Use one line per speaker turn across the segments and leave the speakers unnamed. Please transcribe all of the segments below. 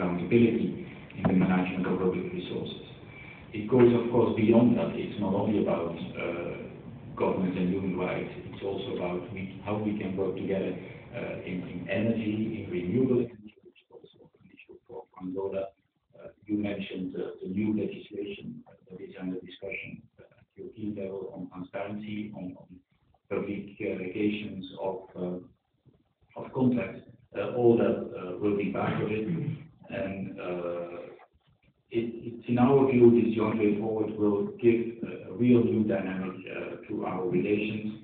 accountability in the management of public resources. It goes, of course, beyond that. It's not only about governance and human rights. It's also about how we can work together in energy, in renewable energy, which is also an issue for Angola. You mentioned the new legislation that is under discussion at European level on transparency, on public allegations of contracts. All that will be part of it, and it's in our view this joint way forward will give a real new dynamic to our relations.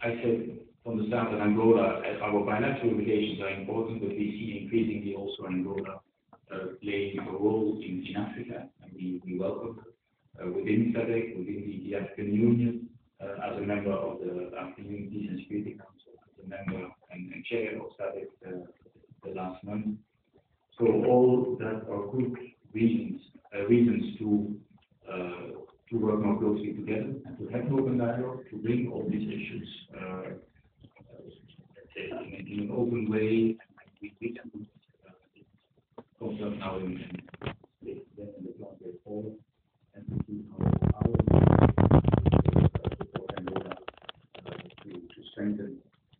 I said from the start that Angola, our bilateral relations are important, but we see increasingly also Angola playing a role in Africa, and we welcome within SADC, within the African Union, as a member of the African Union Peace and Security Council, as a member and chair of SADC the last month. So all that are good reasons to work more closely together and to have an open dialogue, to bring all these issues let's say in an open way, and we can confirm now in the joint way forward, and to see how to strengthen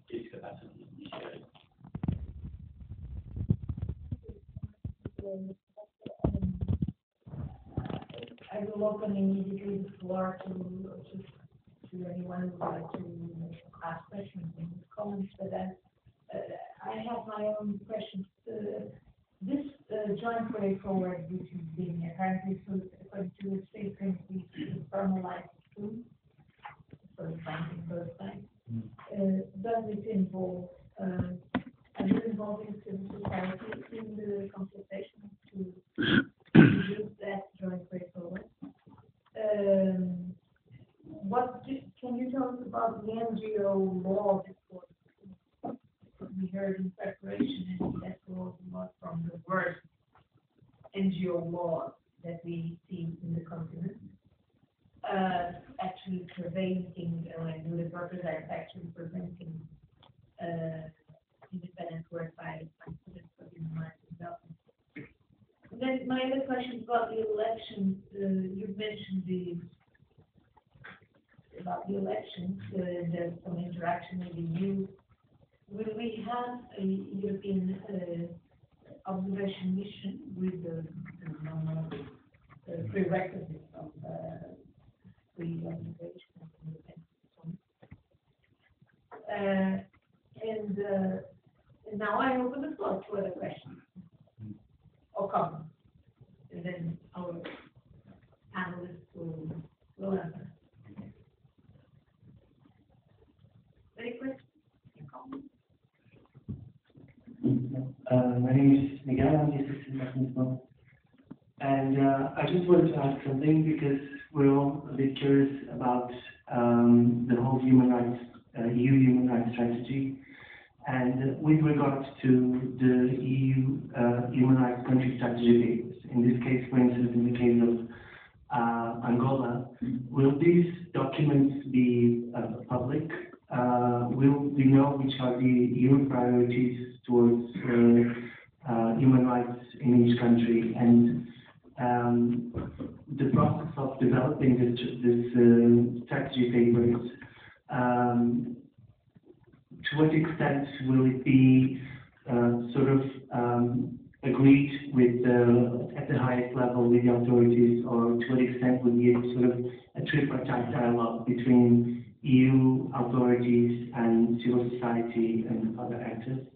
its capacity in this area.
I will open immediately the floor to anyone who would like to ask questions and comments, but I have my own questions. This joint way forward, which is being apparently, according to the statement, we formalized too, for the banking first time. Does it involve, are you involving civil society in the consultation to use that joint way forward? Can you tell us about the NGO law before? We heard in preparation, and that was not from the word NGO law that we see in the continent. Actually preventing, when the workers are actually preventing independent work by students of human rights development. Then my other question is about the elections. You've mentioned about the elections. There's some interaction with the EU. Will we have a European observation mission with the normal prerequisites of free observation and independence? And now I open the floor to other questions or comments, and then our panelists will answer. Any questions?
My name is Miguel. I'm the assistant mechanism, and I just wanted to ask something because we're all a bit curious about the whole human rights, EU human rights strategy, and with regards to the EU human rights country strategy papers. In this case, for instance, in the case of Angola, will these documents be public? Will we know which are the EU priorities towards human rights in each country, and the process of developing this strategy papers, to what extent will it be agreed with at the highest level with the authorities, or to what extent will be a tripartite dialogue between EU authorities and civil society and other actors?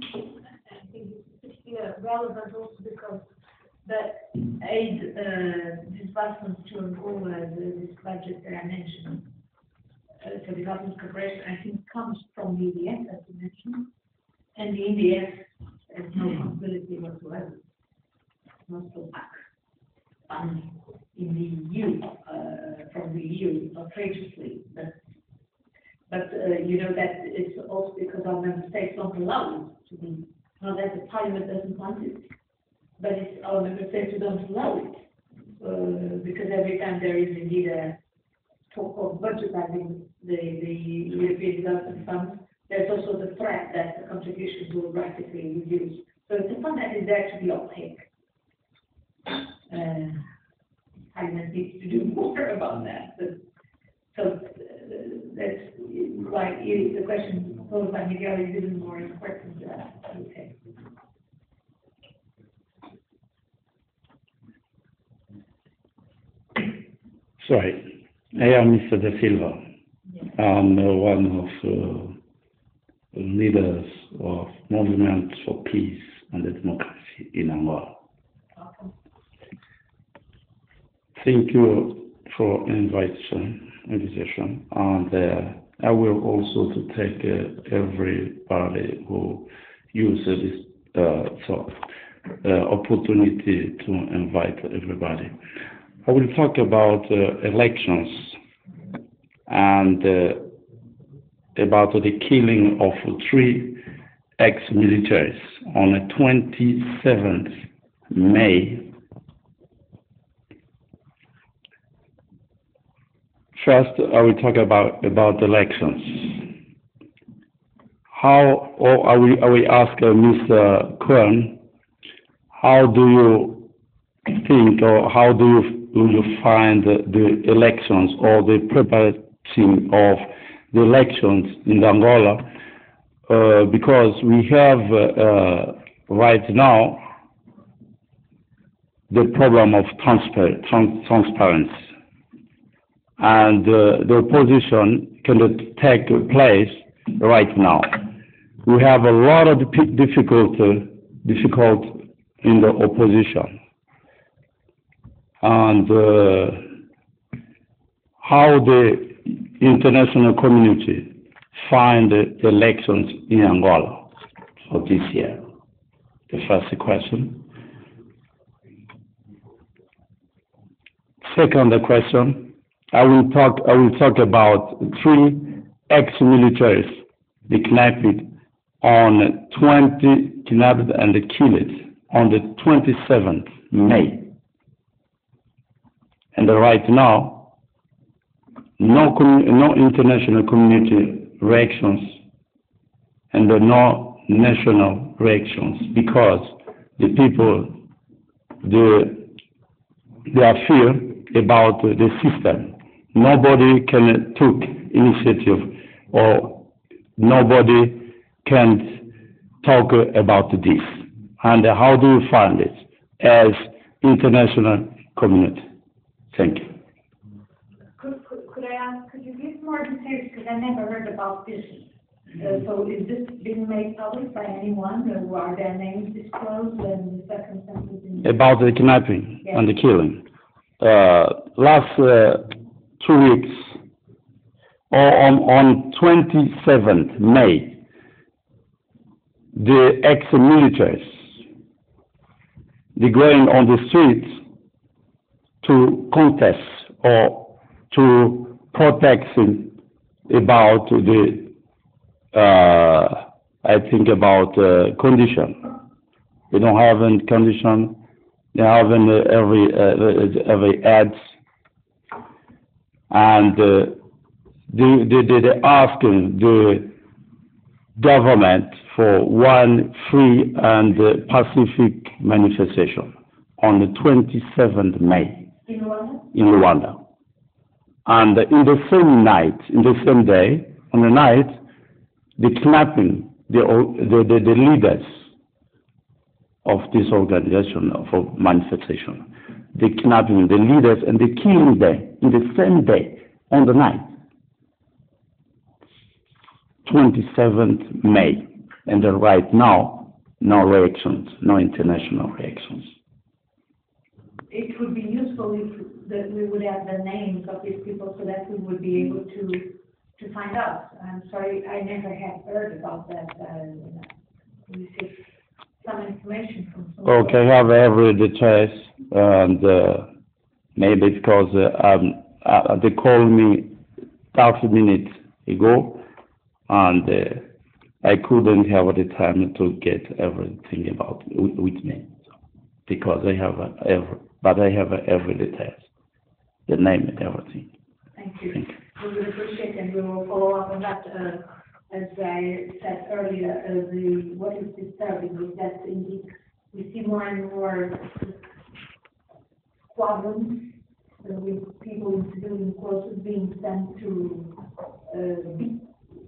I think it's relevant also because the aid disbursement to Angola, this budget that I mentioned for development cooperation, I think comes from the EDF, as you mentioned, and the EDF has no possibility whatsoever not to back funds in the EU from the EU outrageously, but you know that it's also because our member states don't allow it to be. Not that the Parliament doesn't want it, but it's our member states who don't allow it, because every time there is indeed a talk of budgetizing the European Development Fund, there's also the threat that the contributions will drastically reduce. So it's a fund that is there to be opaque. Parliament needs to do more about that. So that's why the question posed by Miguel is even more important, I would say.
Sorry, I am Mr. Da Silva. I'm one of the leaders of Movement for Peace and Democracy in Angola.
Welcome.
Thank you for invitation, and I will also to take everybody who uses this opportunity to invite everybody. I will talk about elections and about the killing of 3 ex-militares on the 27th May. First, I will talk about elections. I will ask Mr. Kern, how do you think, or how do you find the elections or the preparation of the elections in Angola? Because we have right now the problem of transparency, and the opposition cannot take place right now. We have a lot of difficult in the opposition. And how the international community find the elections in Angola for this year? The first question. Second question, I will talk about 3 ex-militaries kidnapped and killed on the 27th May. And right now, no international community reactions and no national reactions, because the people, they are fear about the system. Nobody can take initiative, or nobody can talk about this. And how do you find it as international community? Thank you.
Could I ask, could you give more details, because I never heard about this. So is this being made public by anyone, or are their names disclosed and the circumstances?
About the kidnapping, yes, and the killing. Last 2 weeks, or on 27th May, the ex-militaries, they going on the streets to contest or to protest about the, I think about condition. They don't have any condition. They have every ads, and they asking the government for one free and pacific manifestation on the 27th May.
In Rwanda?
In Rwanda. And in the same night, in the same day, on the night, the kidnapping the leaders of this organization for manifestation, the kidnapping the leaders and the killing them in the same day, on the night, 27th May. And right now, no reactions, no international reactions.
It would be useful if that we would have the names of these people, so that we would be able to find out. I'm sorry, I never had heard about that. We see some information from some.
Okay, I have every details, and maybe because they called me 30 minutes ago, and I couldn't have the time to get everything about with me, because I have every details, the name and everything.
Thank you. We would appreciate, and we will follow up on that as I said earlier, what is disturbing is that indeed we see more and more squadrons with people in civilian clothes being sent to beat,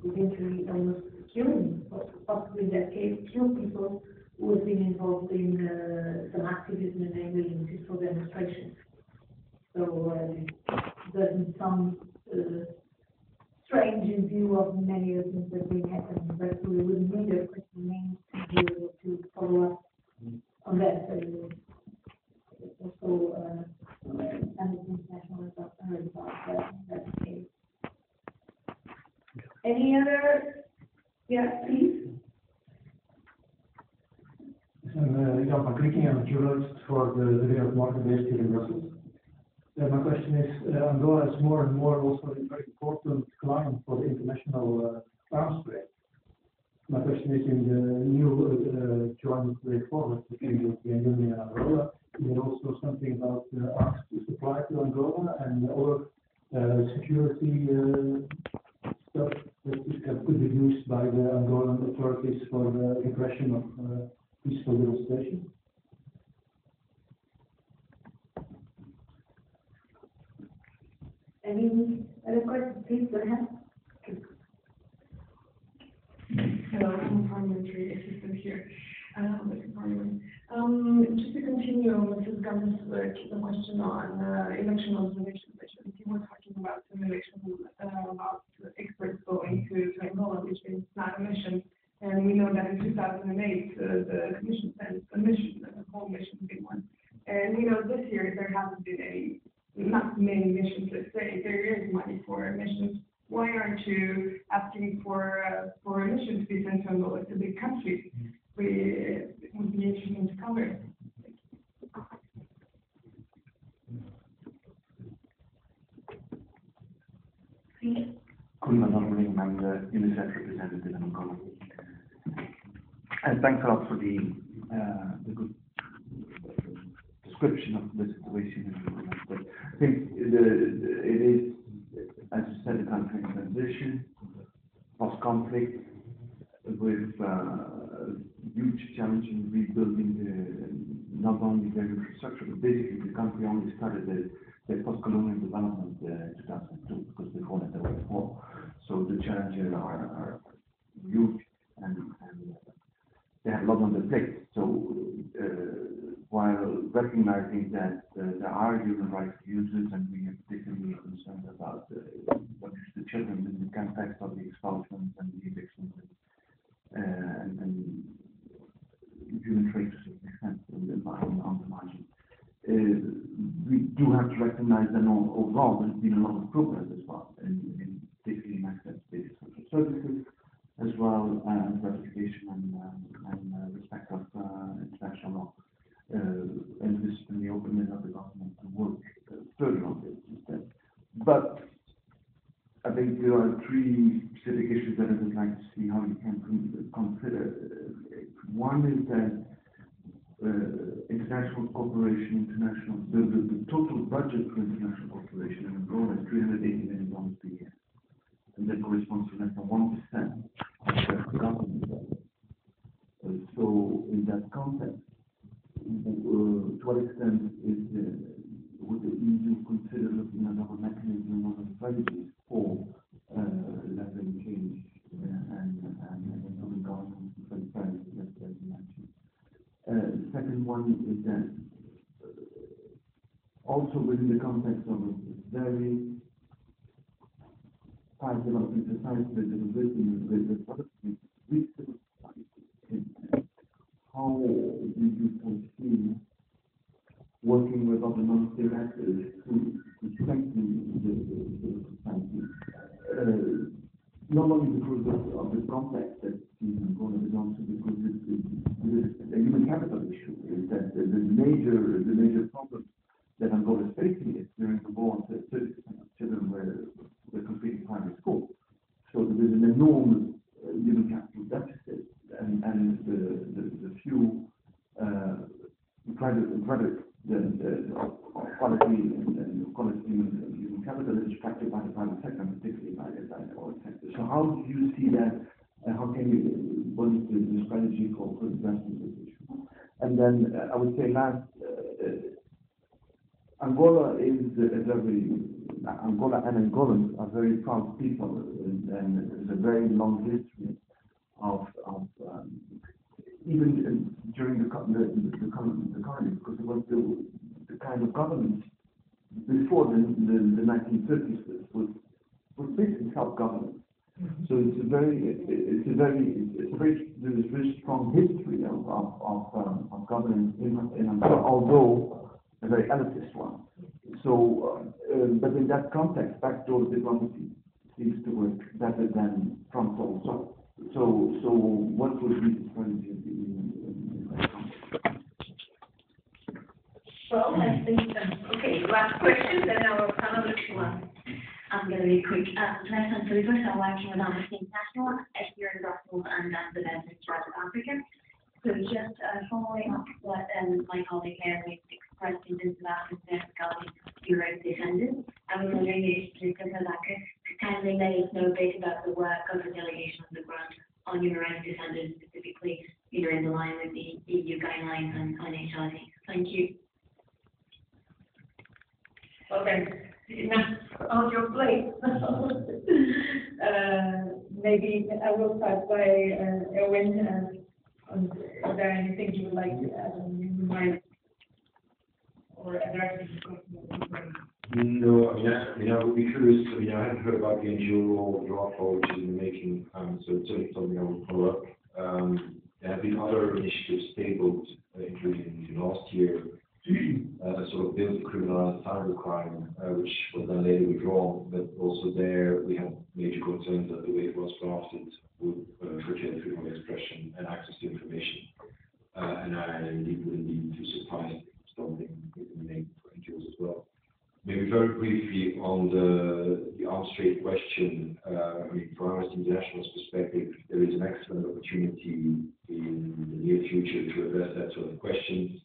eventually almost killing, possibly in that case, kill people who have been involved in some activism and namely in peaceful demonstrations. So it doesn't sound strange in view of many of the things that have been happening, but we will need a critical means to be able to follow up on that. Also, Amnesty International has also heard about that case. Any other? Yeah, please.
I'm Jan van Krieking. I'm a journalist for the Wereld Market based here in Brussels. My question is, Angola is more and more also a very important client for the international arms trade. My question is, in the new joint way forward between the European Union and Angola, is there also something about arms supply to Angola and other security stuff that could be used by the Angolan authorities for the repression of peaceful demonstration?
Any other questions, please go ahead.
Hello, I'm a parliamentary assistant here. Just to continue on Mrs. Gomes' question on election observation missions, you were talking about simulation about experts going to Angola, which is not a mission. And we know that in 2008, the Commission sent a mission, a whole mission, big one. And we know this year there hasn't been not many missions, let's say. There is money for missions. Why aren't you asking for a mission to be sent to Angola? It's a big country. It would be interesting to cover.
I'm the UNICEF representative in Angola. And thanks a lot for the good description of the situation in Angola. But I think it is, as you said, a country in transition, post-conflict, with huge challenge in rebuilding not only their infrastructure, but basically the country only started the post-colonial development in 2002, because before that there was a war. So the challenges are huge, and they have a lot on the plate. So while recognizing that there are human rights abuses, and we are particularly concerned about what is the children in the context of the expulsions and the evictions and human trade to a certain extent on the margin. We do have to recognize that overall there's been a lot of progress as well, particularly in access to basic social services, as well as ratification and respect of international law, and this in the openness of the government to work further on this instead. But I think there are three specific issues that I would like to see how you can consider. One is that international cooperation, the total budget for international cooperation in Angola is $380 million per year, and that corresponds to less than 1% of the government budget. So in that context, to what extent would the EU consider looking at other mechanisms or strategies for leveling change and improving governance and transparency, as you mentioned? The second one is that also within the context of a very fast developing society, with weak civil society, how do you foresee working with other non-state actors to strengthen the civil society? Not only because of the context that is in Angola, but also because it's a human capital issue. Is that the major problem that Angola is facing is during the war, 30% of children were completing primary school. So there is an enormous human capital deficit, and the few quality human capital is attracted by the private sector, particularly by the oil sector. So how do you see that And how can you, what is the strategy for addressing this issue? And then I would say last, Angola and Angolans are very proud people, and there's a very long history of even during the colony, because it was the kind of government before the 1930s was basically self-government. So there's a very strong history of governance in Angola, although a very elitist one. So, but in that context, backdoor diplomacy seems to work better than frontal assault. So what would be the strategy in that context?
Well, I think, okay, last question, then I will come over to one.
I'm going to be quick. So first, I'm working with Amnesty International here in Brussels and Mpda in South Africa. So just following up what my colleague here expressed in terms of concern regarding human rights defenders, I was wondering if Mpda could kindly let us know a bit about the work of the delegation on the ground on human rights defenders, specifically either in line with the EU guidelines on HRT. Thank you.
Okay. Enough on your plate. Maybe I will start by Erwin. Is there anything you would like to add on human rights or addressing the question?
No, I would be curious. I hadn't heard about the NGO role draft, which is in the making, so it's certainly something I will follow up. There have been other initiatives tabled, including last year, sort of build to criminalize cybercrime, which was then later withdrawn, but also there we have major concerns that the way it was drafted would curtail freedom of expression and access to information. And I indeed wouldn't be too surprised if something is made for NGOs as well. Maybe very briefly on the arms trade question, from Amnesty International's perspective, there is an excellent opportunity in the near future to address that sort of questions.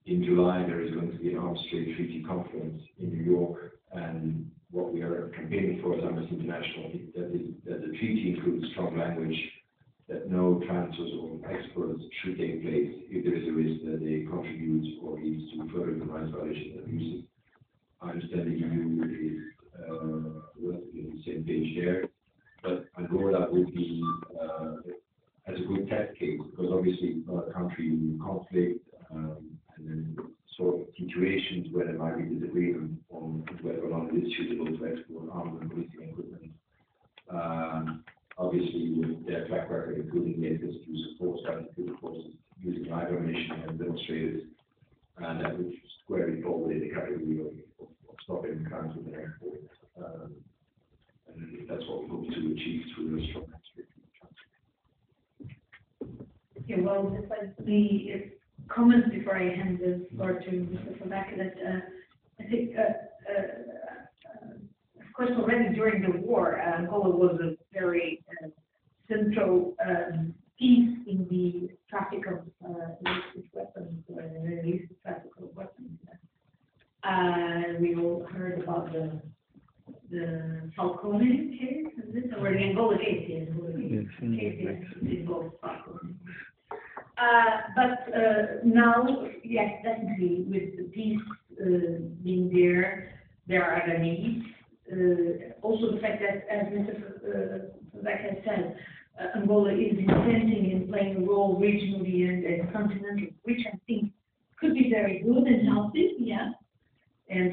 In July, there is going to be an arms trade treaty conference in New York, and what we are campaigning for as Amnesty International is that the treaty includes strong language that no transfers or exports should take place if there is a risk that they contribute or leads to further human rights violations and abuses. I understand the EU is relatively on the same page there, but Angola would be as a good test case, because obviously it's not a country in conflict, and then sort of situations where there might be disagreement on whether or not it is suitable to export arms and policing equipment. Obviously, with their track record, including the access to support battlefield forces using live ammunition and demonstrators, and that would squarely fall within the category of stopping crimes with an export. And that's what we hope to achieve through a strong export.
Okay, well, just the comments before I hand the floor to Mr. Mpda, that I think, of course, already during the war, Angola was a very central piece in the traffic of illicit weapons, illicit traffic of weapons. We all heard about the Falcone case, is it? Or the Angola case, yes. Involves Falcone. But now, yes, definitely, with the peace being there are other needs. Also the fact that, as Mr. Mpda has said, Angola is intending and playing a role regionally and continentally, which I think could be very good and healthy, yeah. And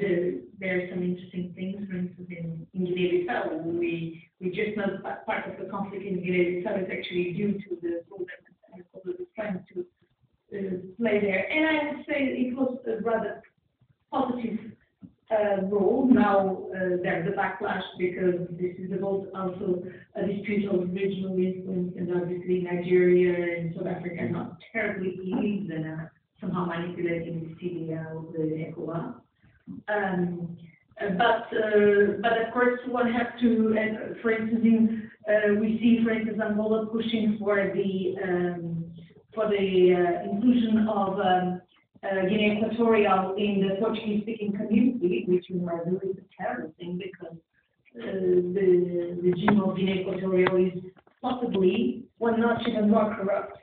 there are some interesting things, for instance, in Guinea-Bissau. We just know that part of the conflict in Guinea-Bissau is actually due to the role that Angola is trying to play there. And I would say it was a rather positive role. Now there's a backlash because this is about also a dispute of regional influence, and obviously Nigeria and South Africa are not terribly pleased and are somehow manipulating the CDA of the ECOWAS. But of course one has to, for instance, we see, for instance, Angola pushing for the inclusion of Guinea Equatorial in the Portuguese-speaking community, which in my view is a terrible thing, because the regime of Guinea Equatorial is possibly one notch even more corrupt,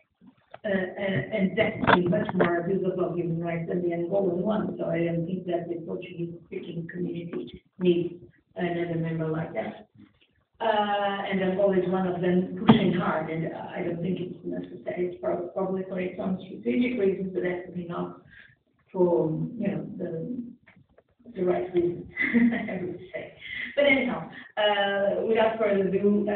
and definitely much more abusive of human rights than the Angolan one. So I don't think that the Portuguese-speaking community needs another member like that. And Angola is one of them pushing hard, and I don't think it's necessary. It's probably for its own strategic reasons, but definitely not for, you know, the right reasons, I would say. But anyhow, without further ado,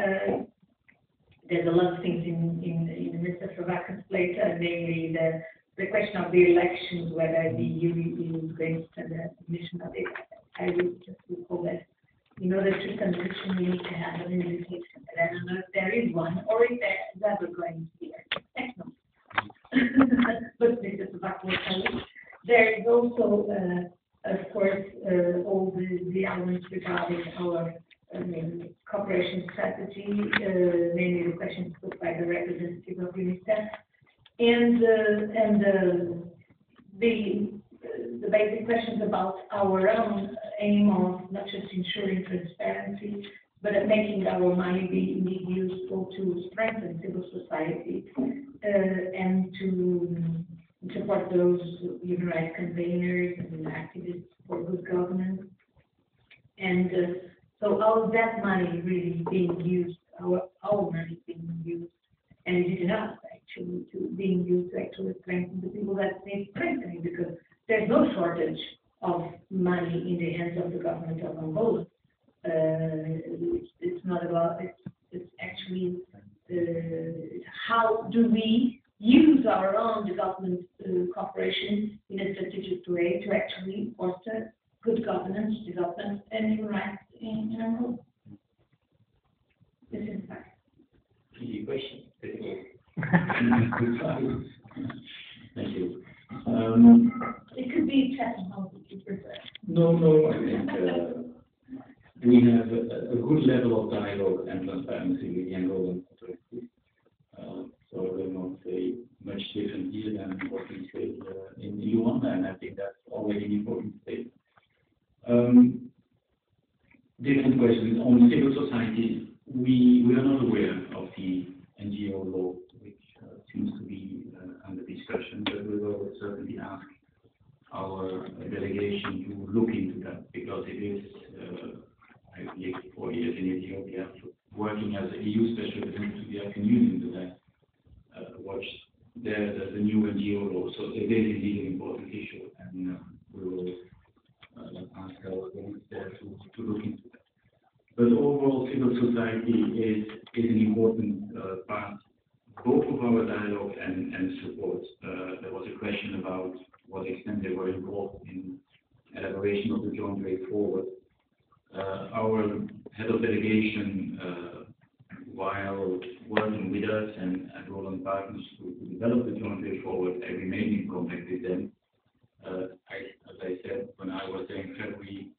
there's a lot of things in Mr. Favaca's plate, namely the question of the elections, whether the EU is going to send a mission of it. I would just recall that in order to send a mission, we need to have an invitation. But I don't know if there is one, or if there's ever going to be a techno. But Mr. Favaca will tell you. There is also, of course, all the elements regarding our cooperation strategy, namely the questions put by the representative of UNICEF, and the basic questions about our own aim of not just ensuring transparency, but of making our money be useful to strengthen civil society and to support those human rights campaigners and activists for good governance. And so all of that money really being used, our money being used, and it is enough actually to being used to actually strengthen the people that need strengthening, because there's no shortage of money in the hands of the government of Angola. It's not about, it's actually how do we use our own development cooperation in a strategic way to actually foster good governance, development, and human rights in Angola. This is the fact.
Easy question. Thank you.
It could be chat and help if you prefer.
No, I think we have a good level of dialogue and transparency with the Angolan authorities. So I will not say much different here than what we say in Luanda, and I think that's already an important statement. Different questions on civil society. We are not aware of the NGO law, which seems to be under discussion, but we will certainly ask our delegation to look into that, because it is, I've lived 4 years in Ethiopia, working as a EU special representative to the African Union, to that watched there's a new NGO law, so it is indeed an important issue, and we will ask our colleagues there to look into that. But overall, civil society is an important part, both of our dialogue and support. There was a question about what extent they were involved in elaboration of the joint way forward. Our head of delegation, while working with us and Roland partners to develop the joint way forward, I remained in contact with them. As I said, when I was there in February,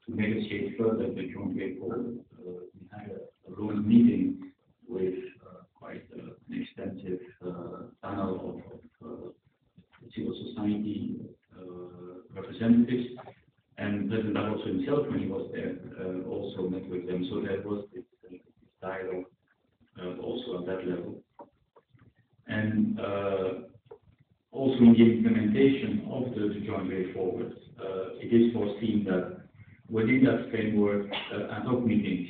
to negotiate further the joint way forward, we had a long meeting with quite an extensive panel of civil society representatives, and President Barroso himself, when he was there, also met with them. So there was this dialogue also at that level. And also in the implementation of the joint way forward, it is foreseen that within that framework, ad hoc meetings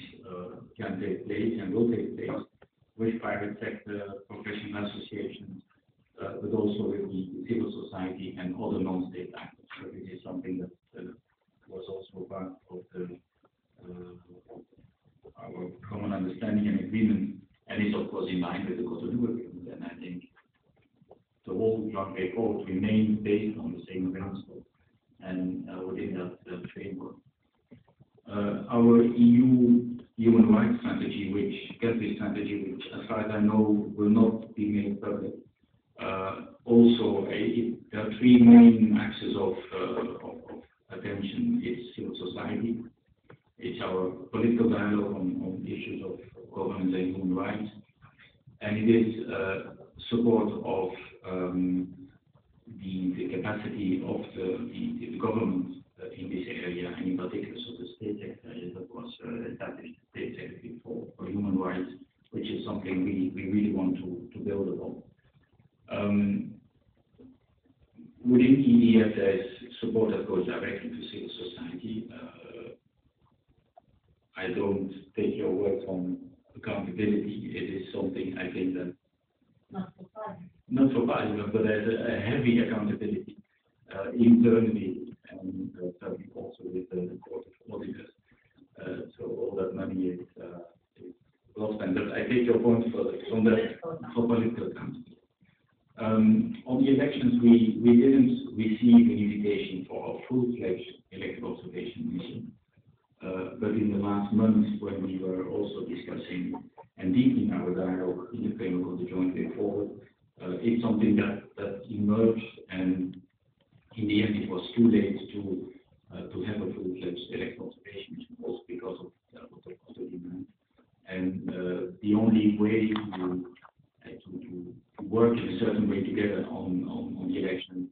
can take place and will take place with private sector, professional associations, but also with the civil society and other non-state actors. So this is something that was also part of our common understanding and agreement, and is of course in line with the Cotonou agreement. And I think the whole joint way forward remains based on the same principle and within that framework. Our EU human rights strategy, country strategy, which as far as I know will not be made public. Also, there are three main axes of attention. It's civil society, it's our political dialogue on issues of governance and human rights, and it is support of the capacity of the government in this area, and in particular, so the state secretary that was established, state secretary for human rights, which is something within EDF, there's support that goes directly to civil society. I don't take your word on accountability. It is something I think that not for Parliament, but there's a heavy accountability internally, and certainly also with the Court of Auditors. So all that money is well spent. But I take your point for political accountability. On the elections, we didn't receive an invitation for a full-fledged electoral observation mission. But in the last months, when we were also discussing and deepening our dialogue in the framework of the joint way forward, it's something that emerged, and in the end, it was too late to have a full-fledged electoral observation mission, also because of the demand. And the only way to work in a certain way together on the election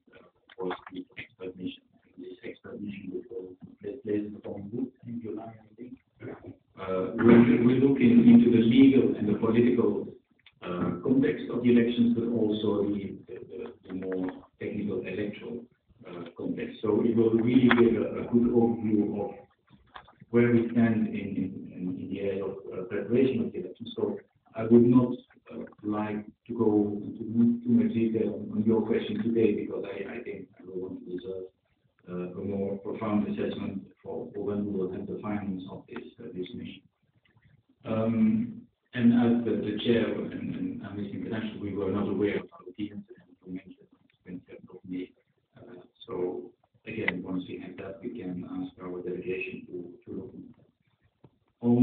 was the expert mission. This expert mission will take place in the following week, in July, I think. We're looking into the legal and the political context of the elections, but also the more technical electoral context. So it will really give a good overview of where we stand in the area of preparation of the elections. So I would not like to go into too much detail on your question today, because I think I will want to reserve a more profound assessment for when we will have the findings of this mission. And as the chair and Amnesty International, we were not aware of the incident you mentioned on the 27th of May. So again, once we have that, we can ask our delegation to look into that. On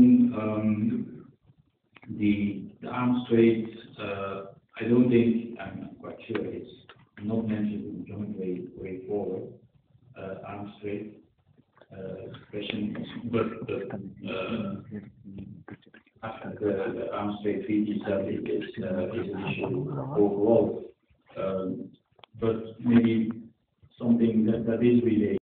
the arms trade, I don't think, I'm quite sure it's not mentioned in the joint way forward, arms trade question, but the arms trade treaty itself is an issue overall, but maybe something that is related